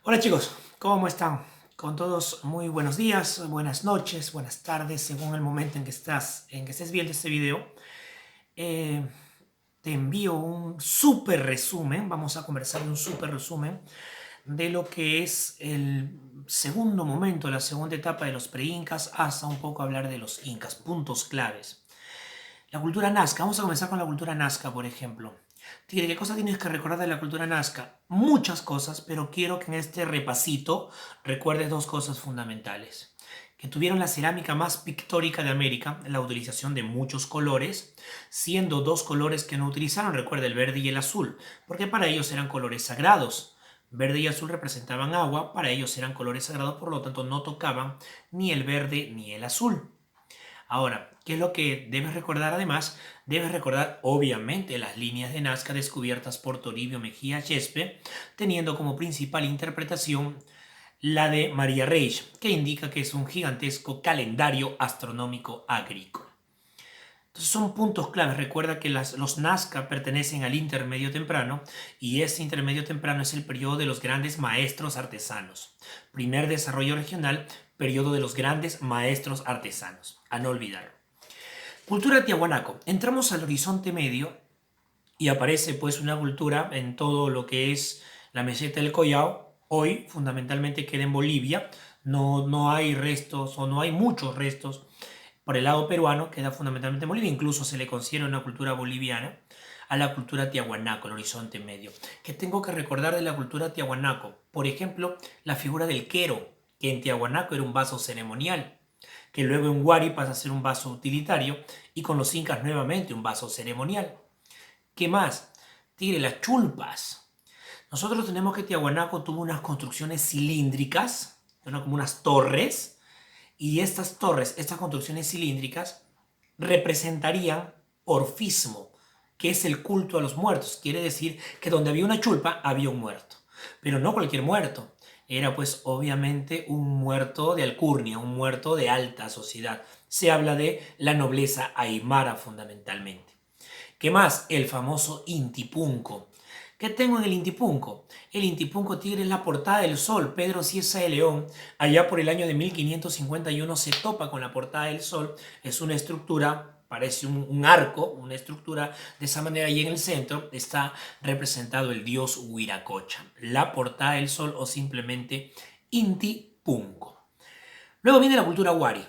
Hola chicos, ¿cómo están? Con todos muy buenos días, buenas noches, buenas tardes, según el momento en que estés viendo este video. Eh, Te envío un súper resumen, vamos a conversar de un súper resumen de lo que es el segundo momento, la segunda etapa de los pre-incas, hasta un poco hablar de los incas, puntos claves. La cultura nazca, vamos a comenzar con la cultura nazca, por ejemplo. Tigre, ¿qué cosa tienes que recordar de la cultura nazca? Muchas cosas, pero quiero que en este repasito recuerdes dos cosas fundamentales. Que tuvieron la cerámica más pictórica de América, la utilización de muchos colores, siendo dos colores que no utilizaron, recuerda el verde y el azul, porque para ellos eran colores sagrados. Verde y azul representaban agua, para ellos eran colores sagrados, por lo tanto no tocaban ni el verde ni el azul. Ahora, ¿qué es lo que debes recordar además? Debes recordar, obviamente, las líneas de Nazca descubiertas por Toribio Mejía Yespe, teniendo como principal interpretación la de María Reich, que indica que es un gigantesco calendario astronómico agrícola. Entonces son puntos claves. Recuerda que los Nazca pertenecen al intermedio temprano y ese intermedio temprano es el periodo de los grandes maestros artesanos. Primer desarrollo regional, periodo de los grandes maestros artesanos. A no olvidar. Cultura tiahuanaco. Entramos al horizonte medio y aparece pues una cultura en todo lo que es la meseta del Collao. Hoy fundamentalmente queda en Bolivia. No hay restos o no hay muchos restos por el lado peruano, queda fundamentalmente en Bolivia. Incluso se le considera una cultura boliviana a la cultura tiahuanaco, el horizonte medio. ¿Qué tengo que recordar de la cultura tiahuanaco? Por ejemplo, la figura del quero, que en tiahuanaco era un vaso ceremonial, que luego en Huari pasa a ser un vaso utilitario y con los incas nuevamente un vaso ceremonial. ¿Qué más? Tigre, las chulpas. Nosotros tenemos que Tiahuanaco tuvo unas construcciones cilíndricas, como unas torres, y estas torres, estas construcciones cilíndricas, representarían orfismo, que es el culto a los muertos. Quiere decir que donde había una chulpa había un muerto. Pero no cualquier muerto. Era pues obviamente un muerto de alcurnia, un muerto de alta sociedad. Se habla de la nobleza aymara fundamentalmente. ¿Qué más? El famoso Intipunco. ¿Qué tengo en el Intipunco? El Intipunco Tigre es la portada del Sol. Pedro Cieza de León, allá por el año de 1551, se topa con la portada del Sol. Es una estructura, parece un arco, una estructura de esa manera, y en el centro está representado el dios Huiracocha. La portada del Sol o simplemente Intipunco. Luego viene la cultura Wari.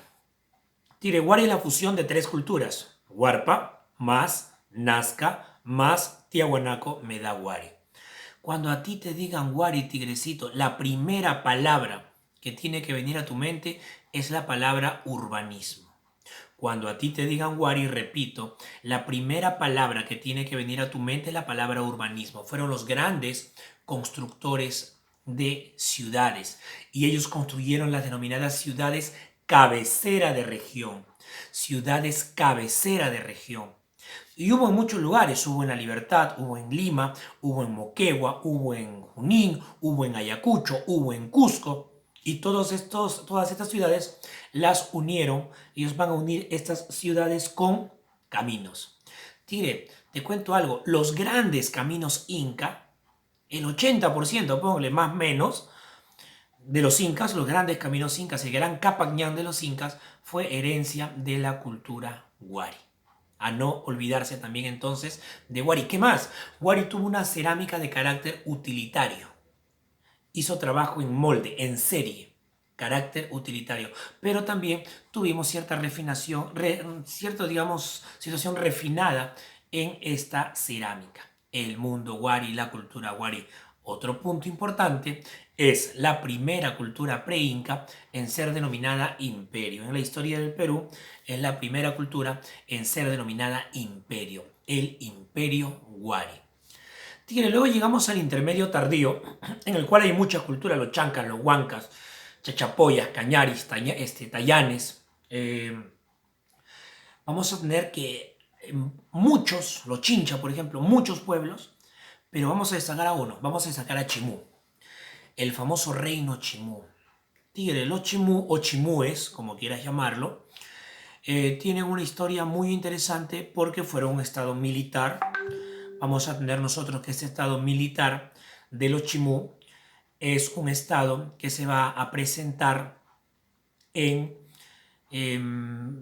Tigre, Wari es la fusión de tres culturas. Huarpa más Nazca más Tiahuanaco me da Wari. Cuando a ti te digan Wari, tigrecito, la primera palabra que tiene que venir a tu mente es la palabra urbanismo. Cuando a ti te digan Wari, repito, la primera palabra que tiene que venir a tu mente es la palabra urbanismo. Fueron los grandes constructores de ciudades y ellos construyeron las denominadas ciudades cabecera de región. Ciudades cabecera de región. Y hubo en muchos lugares, hubo en La Libertad, hubo en Lima, hubo en Moquegua, hubo en Junín, hubo en Ayacucho, hubo en Cusco. Y todas estas ciudades las unieron. Ellos van a unir estas ciudades con caminos. Tigre, te cuento algo. Los grandes caminos inca, el 80%, póngale más o menos, de los incas, los grandes caminos incas, el gran Capañán de los incas, fue herencia de la cultura Wari. A no olvidarse también entonces de Wari. ¿Qué más? Wari tuvo una cerámica de carácter utilitario. Hizo trabajo en molde, en serie, carácter utilitario. Pero también tuvimos cierta refinación, cierta, digamos, situación refinada en esta cerámica. El mundo Wari, la cultura Wari. Otro punto importante es la primera cultura pre-inca en ser denominada imperio. En la historia del Perú es la primera cultura en ser denominada imperio, el imperio Wari. Tigre, luego llegamos al intermedio tardío, en el cual hay muchas culturas, los chancas, los huancas, chachapoyas, cañaris, tallanes. Vamos a tener que muchos, los chincha, por ejemplo, muchos pueblos, pero vamos a destacar a uno, vamos a destacar a Chimú, el famoso reino Chimú. Tigre, los Chimú o chimúes, como quieras llamarlo, tienen una historia muy interesante porque fueron un estado militar. Vamos a tener nosotros que este estado militar de los Chimú es un estado que se va a presentar en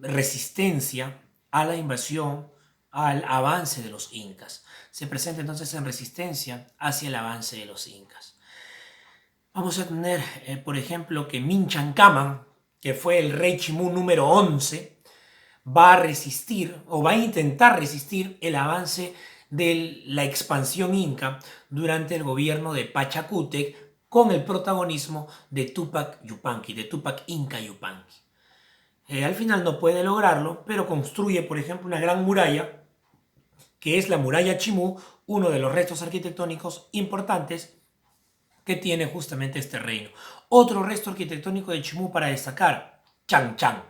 resistencia a la invasión, al avance de los incas. Se presenta entonces en resistencia hacia el avance de los incas. Vamos a tener, por ejemplo, que Minchacaman, que fue el rey Chimú número 11, va a resistir o va a intentar resistir el avance de la expansión inca durante el gobierno de Pachacútec con el protagonismo de Tupac Yupanqui, de Tupac Inca Yupanqui. Al final no puede lograrlo, pero construye, por ejemplo, una gran muralla, que es la muralla Chimú, uno de los restos arquitectónicos importantes que tiene justamente este reino. Otro resto arquitectónico de Chimú para destacar, Chan Chan,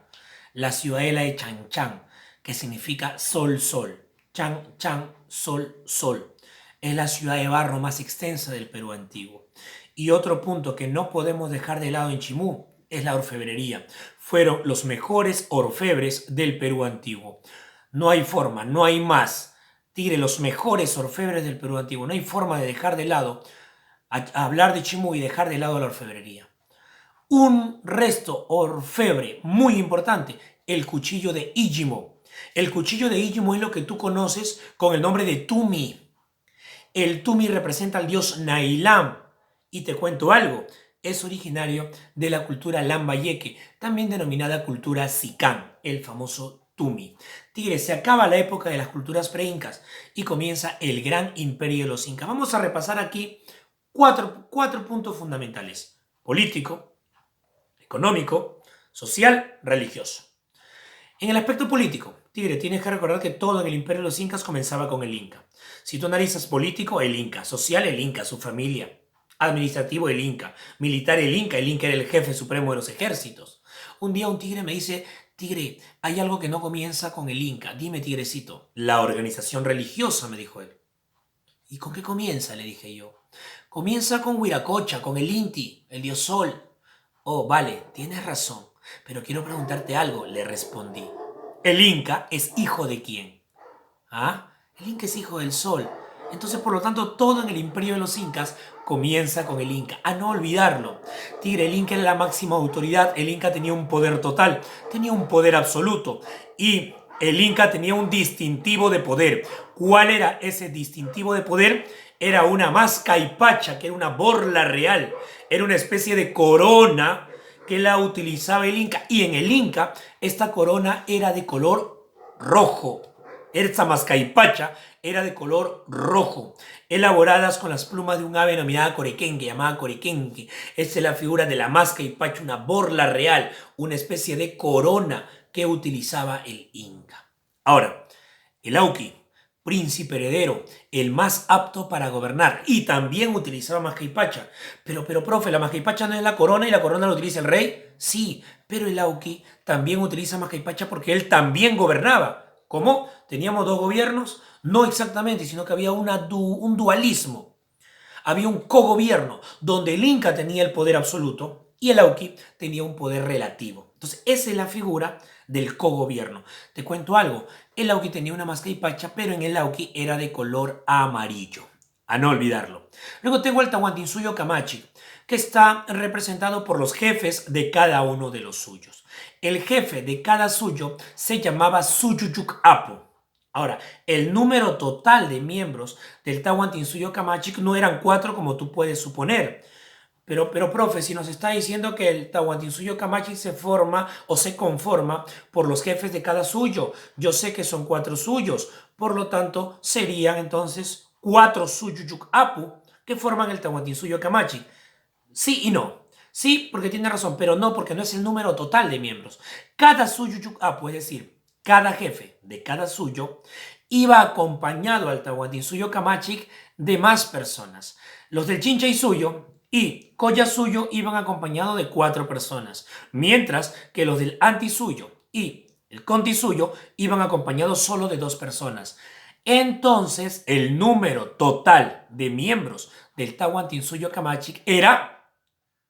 la ciudadela de Chan Chan, que significa sol, sol. Chan Chan, sol, sol. Es la ciudad de barro más extensa del Perú antiguo. Y otro punto que no podemos dejar de lado en Chimú es la orfebrería. Fueron los mejores orfebres del Perú antiguo. No hay forma, no hay más. Tigre, los mejores orfebres del Perú antiguo. No hay forma de dejar de lado a hablar de Chimú y dejar de lado la orfebrería. Un resto orfebre muy importante, el cuchillo de Ijimo. El cuchillo de Ijimo es lo que tú conoces con el nombre de Tumi. El Tumi representa al dios Nailam. Y te cuento algo, es originario de la cultura Lambayeque, también denominada cultura Sicán, el famoso Tumi. Tigre, se acaba la época de las culturas pre-incas y comienza el gran imperio de los incas. Vamos a repasar aquí cuatro puntos fundamentales: político, económico, social, religioso. En el aspecto político, Tigre, tienes que recordar que todo en el imperio de los incas comenzaba con el inca. Si tú analizas político, el inca, social, el inca, su familia, administrativo, el inca, militar, el inca era el jefe supremo de los ejércitos. Un día un tigre me dice: Tigre, hay algo que no comienza con el inca. Dime, tigrecito. La organización religiosa, me dijo él. ¿Y con qué comienza?, le dije yo. Comienza con Huiracocha, con el Inti, el dios sol. Oh, vale, tienes razón, pero quiero preguntarte algo, le respondí. ¿El Inca es hijo de quién? ¿Ah? El Inca es hijo del sol. Entonces, por lo tanto, todo en el imperio de los incas comienza con el Inca. A no olvidarlo. Tigre, el Inca era la máxima autoridad. El Inca tenía un poder total, tenía un poder absoluto. Y el Inca tenía un distintivo de poder. ¿Cuál era ese distintivo de poder? Era una mascaipacha, que era una borla real. Era una especie de corona que la utilizaba el Inca. Y en el Inca, esta corona era de color rojo. Esta mascaipacha era de color rojo, elaboradas con las plumas de un ave denominada corequenque, llamada corequenque. Esta es la figura de la mascaipacha, una borla real, una especie de corona que utilizaba el Inca. Ahora, el Auqui, príncipe heredero, el más apto para gobernar, y también utilizaba mascaipacha. Pero, profe, ¿la mascaipacha no es la corona y la corona la utiliza el rey? Sí, pero el Auqui también utiliza mascaipacha porque él también gobernaba. ¿Cómo? ¿Teníamos dos gobiernos? No exactamente, sino que había un dualismo. Había un cogobierno donde el Inca tenía el poder absoluto y el Auqui tenía un poder relativo. Entonces, esa es la figura del cogobierno. Te cuento algo. El Auqui tenía una mascaipacha, pero en el Auqui era de color amarillo. A no olvidarlo. Luego tengo el Tahuantinsuyo Camachi, que está representado por los jefes de cada uno de los suyos. El jefe de cada suyo se llamaba Suyuyuc Apu. Ahora, el número total de miembros del Tahuantinsuyo Camachi no eran 4 como tú puedes suponer. Pero, profe, si nos está diciendo que el Tahuantinsuyo Camachi se forma o se conforma por los jefes de cada suyo, yo sé que son 4 suyos, por lo tanto serían entonces 4 Suyuyuc Apu que forman el Tahuantinsuyo Camachi. Sí y no. Sí, porque tiene razón, pero no, porque no es el número total de miembros. Cada Suyuyuc Apu, es decir, cada jefe de cada suyo, iba acompañado al Tahuantinsuyo Camachi de más personas. Los del Chincha Suyo y Colla Suyo iban acompañados de 4 personas, mientras que los del Antisuyo y el Conti Suyo iban acompañados solo de 2 personas. Entonces, el número total de miembros del Tahuantinsuyo Camachi era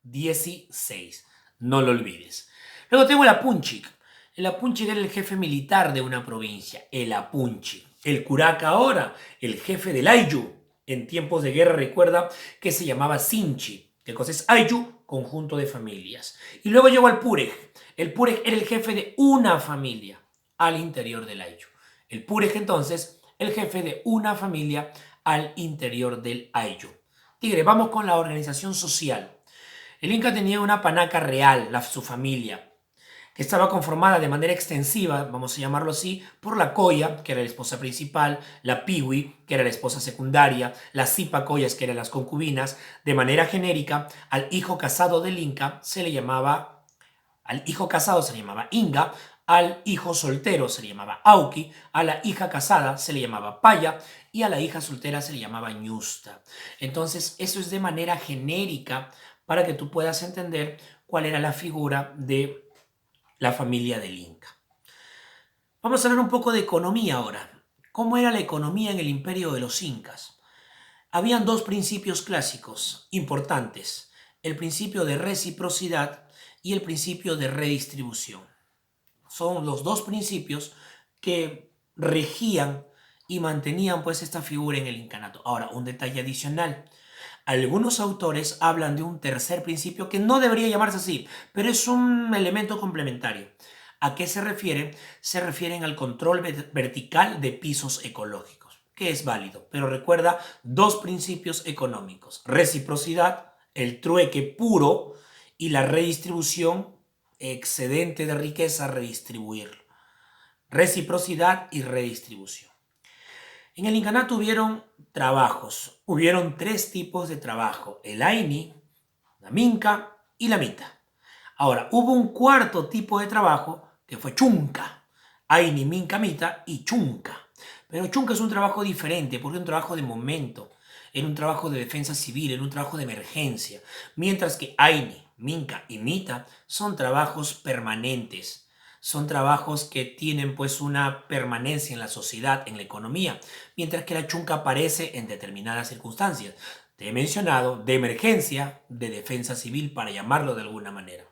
16. No lo olvides. Luego tengo el Apunchic. El Apunchic era el jefe militar de una provincia. El Apunchic. El Curaca ahora, el jefe del Ayllu. En tiempos de guerra recuerda que se llamaba Sinchi. ¿Qué cosa es Ayllu? Conjunto de familias. Y luego llegó al Purej. El Purej era el jefe de una familia al interior del Ayllu. El Purej, entonces, el jefe de una familia al interior del Ayllu. Tigre, vamos con la organización social. El Inca tenía una panaca real, su familia, que estaba conformada de manera extensiva, vamos a llamarlo así, por la Coya, que era la esposa principal, la Piwi, que era la esposa secundaria, las Zipacoyas, que eran las concubinas. De manera genérica, al hijo casado del Inca se le llamaba, Inga, al hijo soltero se le llamaba Auki, a la hija casada se le llamaba Paya y a la hija soltera se le llamaba Ñusta. Entonces, eso es de manera genérica para que tú puedas entender cuál era la figura de la familia del Inca. Vamos a hablar un poco de economía ahora. ¿Cómo era la economía en el imperio de los Incas? Habían dos principios clásicos importantes: el principio de reciprocidad y el principio de redistribución. Son los dos principios que regían y mantenían pues esta figura en el incanato. Ahora, un detalle adicional. Algunos autores hablan de un tercer principio que no debería llamarse así, pero es un elemento complementario. ¿A qué se refieren? Se refieren al control vertical de pisos ecológicos, que es válido, pero recuerda dos principios económicos: reciprocidad, el trueque puro, y la redistribución, excedente de riqueza, redistribuirlo. Reciprocidad y redistribución. En el incanato hubieron trabajos. Hubieron tres tipos de trabajo: el Aini, la Minca y la Mita. Ahora, hubo un cuarto tipo de trabajo que fue Chunca. Aini, Minca, Mita y Chunca. Pero Chunca es un trabajo diferente porque es un trabajo de momento. Era un trabajo de defensa civil, era un trabajo de emergencia. Mientras que Aini, Minca y Mita son trabajos permanentes. Son trabajos que tienen pues una permanencia en la sociedad, en la economía, mientras que la Chunca aparece en determinadas circunstancias. Te he mencionado de emergencia, de defensa civil, para llamarlo de alguna manera.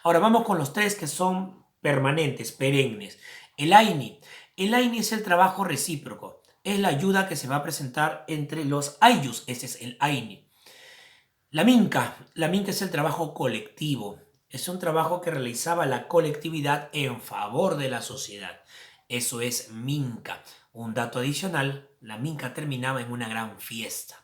Ahora vamos con los tres que son permanentes, perennes. El Aini. El Aini es el trabajo recíproco. Es la ayuda que se va a presentar entre los Aylus. Ese es el Aini. La Minca. La Minca es el trabajo colectivo. Es un trabajo que realizaba la colectividad en favor de la sociedad. Eso es Minca. Un dato adicional: la Minca terminaba en una gran fiesta.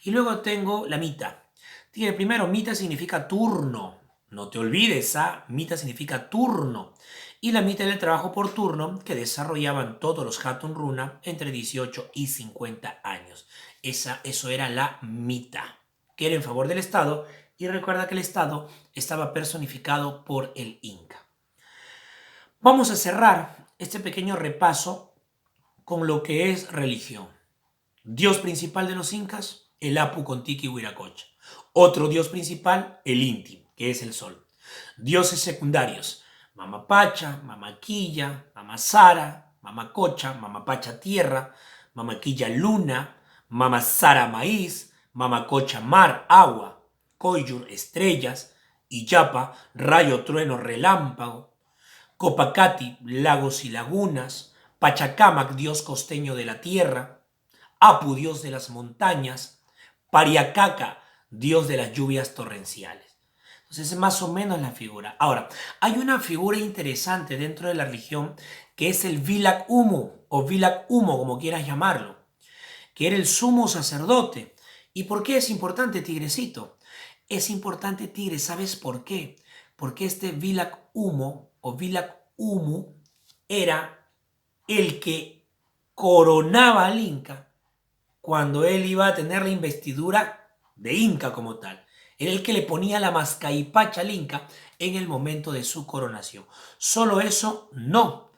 Y luego tengo la Mita. Tiene primero, Mita significa turno. No te olvides, Mita significa turno. Y la Mita era el trabajo por turno que desarrollaban todos los Hatun Runa entre 18 y 50 años. Eso era la Mita, que era en favor del Estado. Y recuerda que el Estado estaba personificado por el Inca. Vamos a cerrar este pequeño repaso con lo que es religión. Dios principal de los incas, el Apu Contiki Huiracocha. Otro dios principal, el Inti, que es el sol. Dioses secundarios: Mama Pacha, Mama Quilla, Mama Sara, Mama Cocha, Mama Pacha tierra, Mama Quilla luna, Mama Sara maíz, Mama Cocha mar, agua, Coyur estrellas, Iyapa rayo, trueno, relámpago, Copacati lagos y lagunas, Pachacamac dios costeño de la tierra, Apu dios de las montañas, Pariacaca dios de las lluvias torrenciales. Entonces es más o menos la figura. Ahora, hay una figura interesante dentro de la religión que es el Vilak Humu, o Vilak Humo, como quieras llamarlo, que era el sumo sacerdote. ¿Y por qué es importante, tigrecito? Es importante, tigre, ¿sabes por qué? Porque este Vilak Humo o Vilak Humu era el que coronaba al Inca cuando él iba a tener la investidura de Inca como tal. Era el que le ponía la mascaipacha al Inca en el momento de su coronación. Solo eso, no.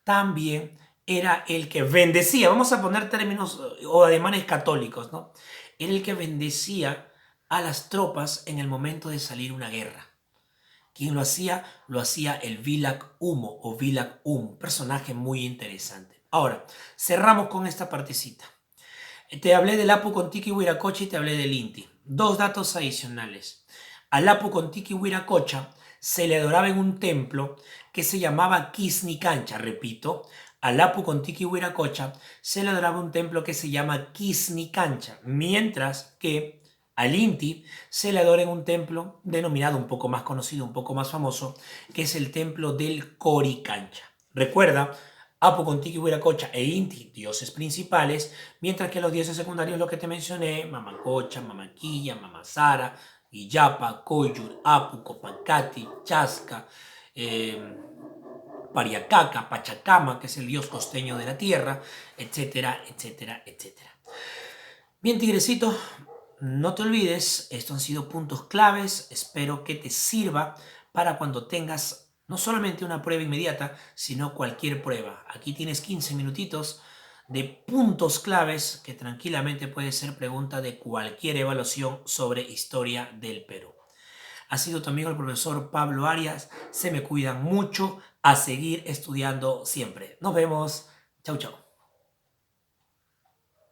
También era el que bendecía, vamos a poner términos o ademanes católicos, ¿no? Era el que bendecía a las tropas en el momento de salir una guerra. Quien lo hacía el Vilak Humo o Vilak un personaje muy interesante. Ahora, cerramos con esta partecita. Te hablé del Apu Contiki Huiracocha y te hablé del Inti. Dos datos adicionales. Al Apu Contiki Huiracocha se le adoraba en un templo que se llamaba Kisni Cancha. Repito, al Apu Contiki Huiracocha se le adoraba un templo que se llama Kisni Cancha, mientras que Al Inti se le adora en un templo denominado un poco más conocido, un poco más famoso, que es el templo del Coricancha. Recuerda, Apu, Contiki, Huiracocha e Inti, dioses principales, mientras que los dioses secundarios, los que te mencioné, Mamacocha, Mamaquilla, Mamasara, Illapa, Coyur, Apu, Copacati, Chasca, Pariacaca, Pachacama, que es el dios costeño de la tierra, etcétera, etcétera, etcétera. Bien, tigrecito, no te olvides, estos han sido puntos claves, espero que te sirva para cuando tengas no solamente una prueba inmediata, sino cualquier prueba. Aquí tienes 15 minutitos de puntos claves que tranquilamente puede ser pregunta de cualquier evaluación sobre historia del Perú. Ha sido tu amigo el profesor Pablo Arias, se me cuidan mucho, a seguir estudiando siempre. Nos vemos, chau chau.